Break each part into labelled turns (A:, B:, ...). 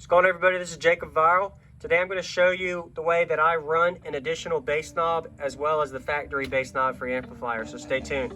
A: What's going on, everybody? This is Jacob Viral. Today I'm going to show you the way that I run an additional bass knob as well as the factory bass knob for your amplifier, so stay tuned.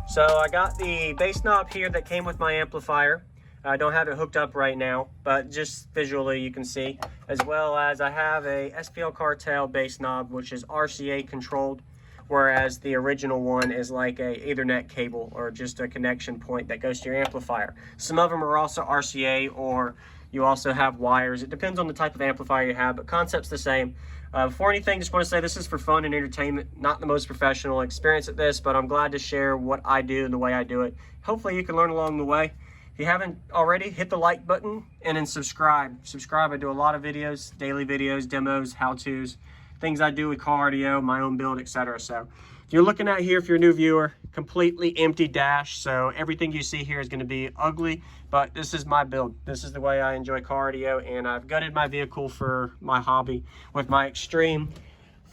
A: So I got the bass knob here that came with my amplifier. I don't have it hooked up right now, but just visually you can see, as well as I have a SPL Cartel bass knob, which is RCA controlled, whereas the original one is like a Ethernet cable or just a connection point that goes to your amplifier. Some of them are also RCA, or you also have wires. It depends on the type of amplifier you have, but concept's the same. Before anything, just want to say this is for fun and entertainment, not the most professional experience at this, but I'm glad to share what I do and the way I do it. Hopefully you can learn along the way. If you haven't already, hit the like button and then subscribe. I do a lot of videos, daily videos, demos, how-tos, things I do with car audio, my own build, etc. So if you're looking at here, if you're a new viewer, completely empty dash. So everything you see here is going to be ugly, but this is my build. This is the way I enjoy car audio, and I've gutted my vehicle for my hobby with my Extreme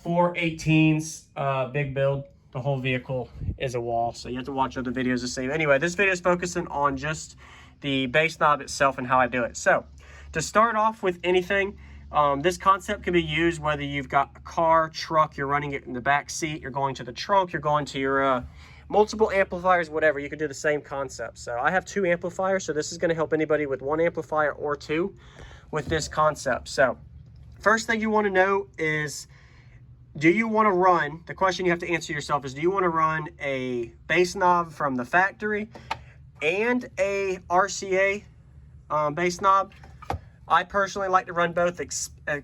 A: 418s big build. The whole vehicle is a wall, so you have to watch other videos to see. Anyway, this video is focusing on just the bass knob itself and how I do it. So to start off with anything, this concept can be used whether you've got a car, truck, you're running it in the back seat, you're going to the trunk, you're going to your multiple amplifiers, whatever. You can do the same concept. So I have 2 amplifiers, so this is going to help anybody with 1 amplifier or 2 with this concept. So first thing you want to know is, do you want to run, the question you have to answer yourself is, do you want to run a bass knob from the factory and a RCA bass knob? I personally like to run both,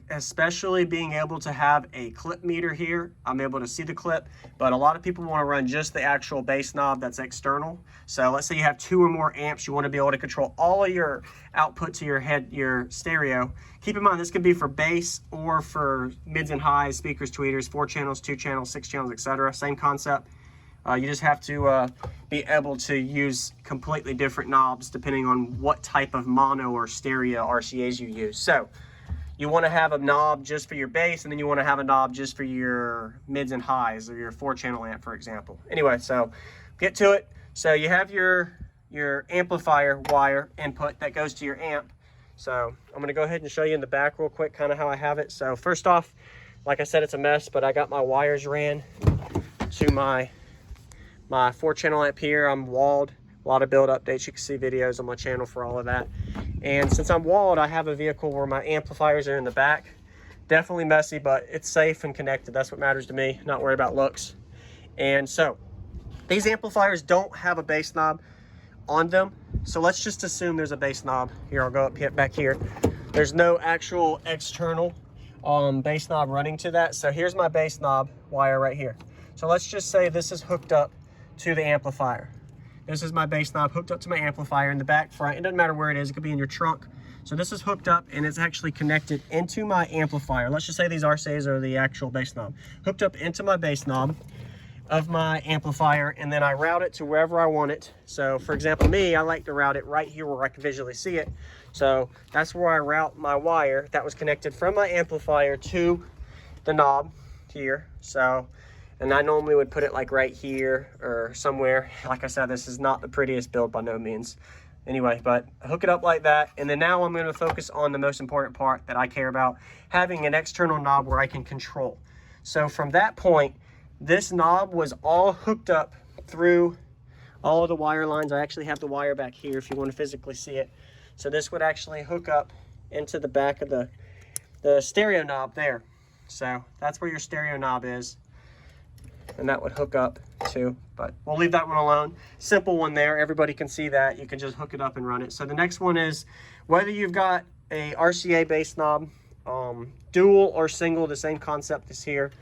A: especially being able to have a clip meter here. I'm able to see the clip, but a lot of people want to run just the actual bass knob that's external. So let's say you have 2 or more amps, you want to be able to control all of your output to your stereo. Keep in mind, this could be for bass or for mids and highs, speakers, tweeters, 4 channels, 2 channels, 6 channels, etc. Same concept. You just have to be able to use completely different knobs depending on what type of mono or stereo RCAs you use. So you want to have a knob just for your bass, and then you want to have a knob just for your mids and highs, or your 4-channel amp, for example. Anyway, so get to it. So you have your amplifier wire input that goes to your amp. So I'm going to go ahead and show you in the back real quick kind of how I have it. So first off, like I said, it's a mess, but I got my wires ran to my 4-channel amp here. I'm walled. A lot of build updates. You can see videos on my channel for all of that. And since I'm walled, I have a vehicle where my amplifiers are in the back. Definitely messy, but it's safe and connected. That's what matters to me. Not worried about looks. And so these amplifiers don't have a bass knob on them. So let's just assume there's a bass knob. Here, I'll go up back here. There's no actual external bass knob running to that. So here's my bass knob wire right here. So let's just say this is hooked up to the amplifier. This is my bass knob hooked up to my amplifier in the back, front. It doesn't matter where it is. It could be in your trunk. So this is hooked up and it's actually connected into my amplifier. Let's just say these RCAs are the actual bass knob. Hooked up into my bass knob of my amplifier, and then I route it to wherever I want it. So for example, me, I like to route it right here where I can visually see it. So that's where I route my wire that was connected from my amplifier to the knob here. So, and I normally would put it like right here or somewhere. Like I said, this is not the prettiest build by no means. Anyway, but hook it up like that. And then now I'm going to focus on the most important part that I care about, having an external knob where I can control. So from that point, this knob was all hooked up through all of the wire lines. I actually have the wire back here if you want to physically see it. So this would actually hook up into the back of the stereo knob there. So that's where your stereo knob is. And that would hook up to, but we'll leave that one alone. Simple one there. Everybody can see that. You can just hook it up and run it. So the next one is whether you've got a RCA bass knob, dual or single, the same concept is here.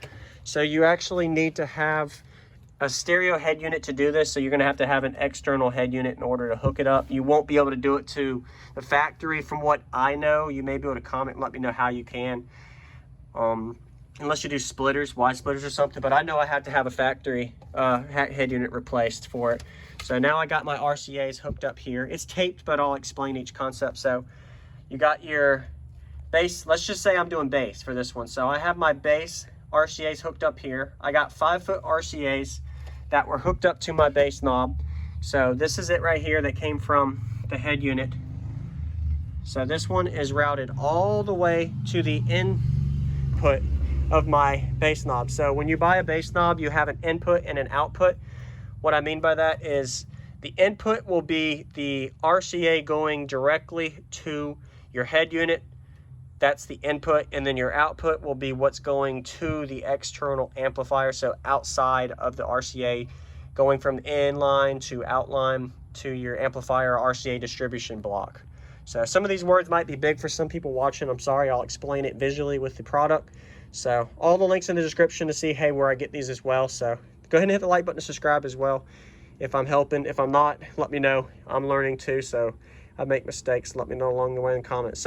A: So you actually need to have a stereo head unit to do this. So you're going to have an external head unit in order to hook it up. You won't be able to do it to the factory from what I know. You may be able to comment and let me know how you can. Unless you do splitters, Y splitters or something, but I know I have to have a factory head unit replaced for it. So now I got my RCAs hooked up here. It's taped, but I'll explain each concept. So you got your bass. Let's just say I'm doing bass for this one. So I have my bass RCAs hooked up here. I got 5-foot RCAs that were hooked up to my bass knob. So this is it right here that came from the head unit. So this one is routed all the way to the input of my bass knob. So when you buy a bass knob, you have an input and an output. What I mean by that is the input will be the RCA going directly to your head unit. That's the input, and then your output will be what's going to the external amplifier, so outside of the RCA, going from inline to outline to your amplifier RCA distribution block. So some of these words might be big for some people watching. I'm sorry, I'll explain it visually with the product. So all the links in the description to see, hey, where I get these as well. So go ahead and hit the like button to subscribe as well. If I'm helping, if I'm not, let me know. I'm learning too, so I make mistakes. Let me know along the way in the comments.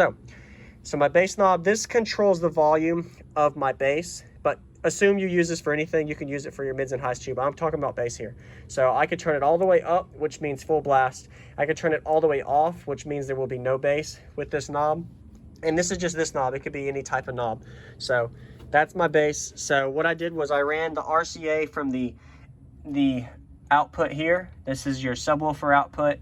A: So my bass knob, this controls the volume of my bass, but assume you use this for anything. You can use it for your mids and highs too, but I'm talking about bass here. So I could turn it all the way up, which means full blast. I could turn it all the way off, which means there will be no bass with this knob. And this is just this knob. It could be any type of knob. So that's my bass. So what I did was I ran the RCA from the output here. This is your subwoofer output,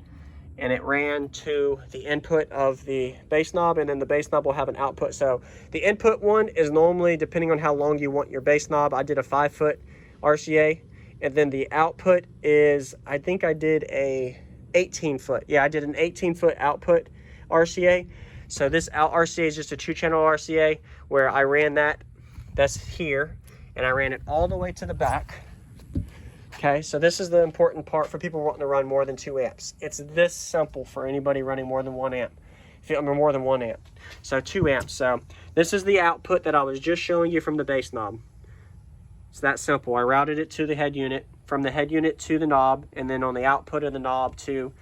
A: and it ran to the input of the bass knob, and then the bass knob will have an output. So the input one is normally, depending on how long you want your bass knob, I did a 5-foot RCA, and then the output is, I think I did a 18-foot. Yeah, I did an 18-foot output RCA. So this RCA is just a 2-channel RCA where I ran that's here, and I ran it all the way to the back. Okay, so this is the important part for people wanting to run more than 2 amps. It's this simple for anybody running more than 1 amp. More than 1 amp. So 2 amps. So this is the output that I was just showing you from the bass knob. It's that simple. I routed it to the head unit, from the head unit to the knob, and then on the output of the knob to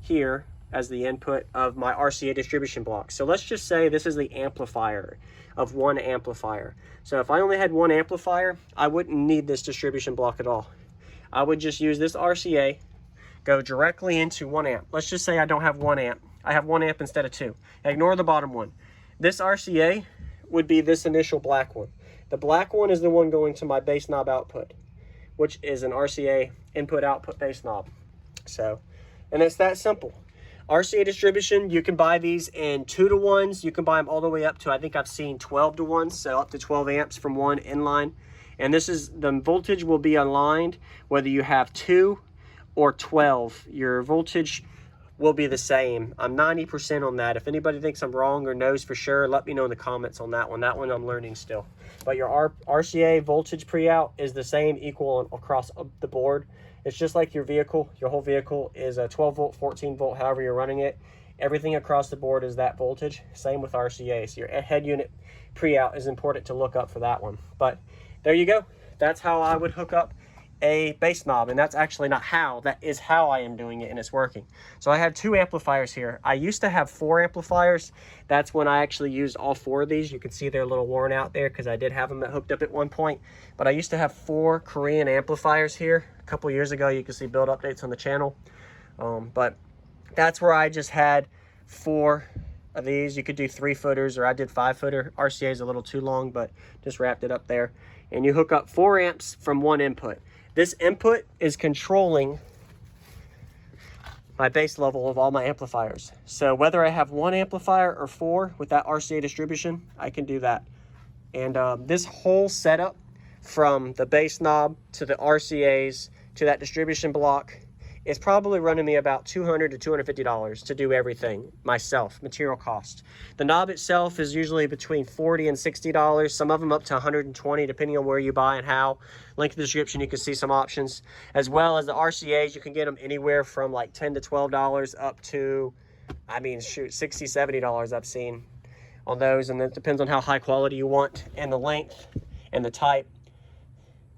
A: here as the input of my RCA distribution block. So let's just say this is the amplifier of 1 amplifier. So if I only had 1 amplifier, I wouldn't need this distribution block at all. I would just use this RCA, go directly into 1 amp. Let's just say I don't have 1 amp. I have 1 amp instead of 2. Ignore the bottom one. This RCA would be this initial black one. The black one is the one going to my bass knob output, which is an RCA input output bass knob. So, and it's that simple. RCA distribution, you can buy these in 2-to-1s. You can buy them all the way up to, I think I've seen 12-to-1s, so up to 12 amps from one inline. And this is, the voltage will be aligned whether you have 2 or 12. Your voltage will be the same. I'm 90% on that. If anybody thinks I'm wrong or knows for sure, let me know in the comments on that one. That one I'm learning still. But your RCA voltage pre-out is the same, equal across the board. It's just like your vehicle. Your whole vehicle is a 12 volt, 14 volt, however you're running it. Everything across the board is that voltage. Same with RCA. So your head unit pre-out is important to look up for that one. But there you go. That's how I would hook up a bass knob, and that's actually not how, that is how I am doing it, and it's working. So I have 2 amplifiers here. I used to have 4 amplifiers. That's when I actually used all 4 of these. You can see they're a little worn out there because I did have them hooked up at one point, but I used to have 4 Korean amplifiers here. A couple years ago, you can see build updates on the channel, but that's where I just had 4 of these. You could do 3-footers, or I did 5-footer. RCA is a little too long, but just wrapped it up there. And you hook up 4 amps from 1 input. This input is controlling my bass level of all my amplifiers. So whether I have 1 amplifier or 4 with that RCA distribution, I can do that. And this whole setup, from the bass knob to the RCAs to that distribution block, is probably running me about $200 to $250 to do everything myself, material cost. The knob itself is usually between $40 and $60, some of them up to $120, depending on where you buy and how. Link in the description, you can see some options. As well as the RCAs, you can get them anywhere from like $10 to $12 up to, I mean, shoot, $60, $70 I've seen on those. And it depends on how high quality you want, and the length and the type.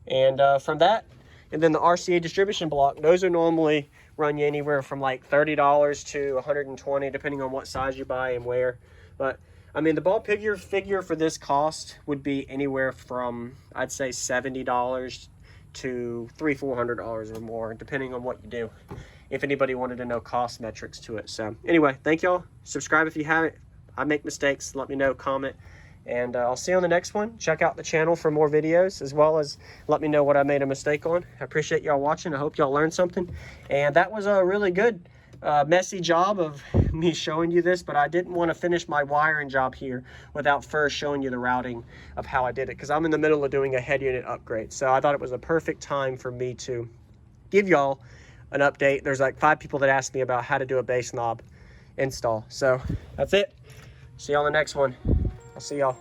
A: And from that, and then the RCA distribution block, those are normally run you anywhere from like $30 to $120, depending on what size you buy and where. But I mean, the ball figure for this cost would be anywhere from, I'd say, $70 to $300-400 or more, depending on what you do, if anybody wanted to know cost metrics to it. So anyway, thank y'all. Subscribe if you haven't. I make mistakes. Let me know, comment, And I'll see you on the next one. Check out the channel for more videos, as well as let me know what I made a mistake on. I appreciate y'all watching. I hope y'all learned something. And that was a really good messy job of me showing you this, but I didn't want to finish my wiring job here without first showing you the routing of how I did it, because I'm in the middle of doing a head unit upgrade. So I thought it was a perfect time for me to give y'all an update. There's like 5 people that asked me about how to do a bass knob install. So that's it. See you on the next one. I'll see y'all.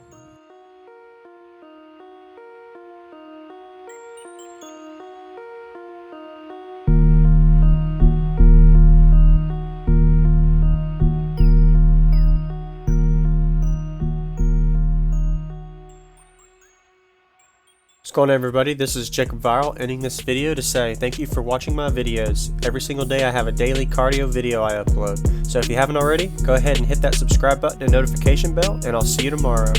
A: What's going on, everybody? This is Jacob Viral, ending this video to say thank you for watching my videos. Every single day I have a daily cardio video I upload. So if you haven't already, go ahead and hit that subscribe button and notification bell, and I'll see you tomorrow.